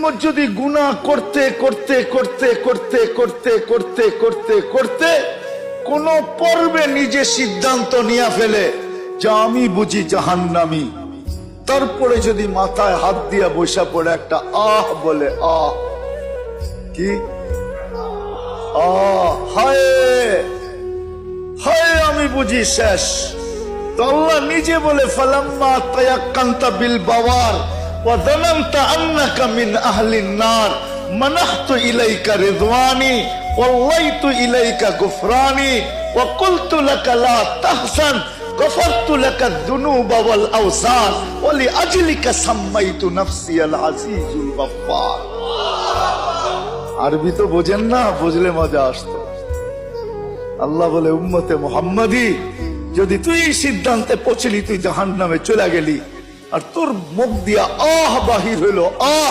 উম্মত যদি গুনাহ করতে করতে করতে করতে করতে করতে করতে করতে কোন পর্বে নিজে সিদ্ধান্ত নিয়ে ফেলে যে আমি বুঝি জাহান্নামী, তারপরে যদি মাথায় হাত দিয়া বসা পড়ে একটা আহ বলে, আহ কি হায় হায় আমি বুঝি শেষ, তো আল্লাহ নিজে বলে ফালাম্মা তায়াক্কানতা বিল বাওয়ার ওয়া যানানতা আন্নাকা মিন আহলিন নার মানাহতু ইলাইকা রিদওয়ানি ওয়াল্লাইতু ইলাইকা গুফরানি ওয়া কুলতু লাকা লা তাহজান গফারতু লাকা যুনুবা ওয়াল আওসার ওয়া লিআজলিকা সাম্মাইতু নাফসি আল আজিজুল গফফার। আরবি তো বোঝেন না, বুঝলে মজা আসতো। আল্লাহ বলে উম্মতে মুহাম্মাদি, যদি তুই সিদ্ধান্তে পৌঁছলি তুই জাহান্নামে চলে গেলি, আর তোর মুখ দিয়া আহ বাহির হইল আহ,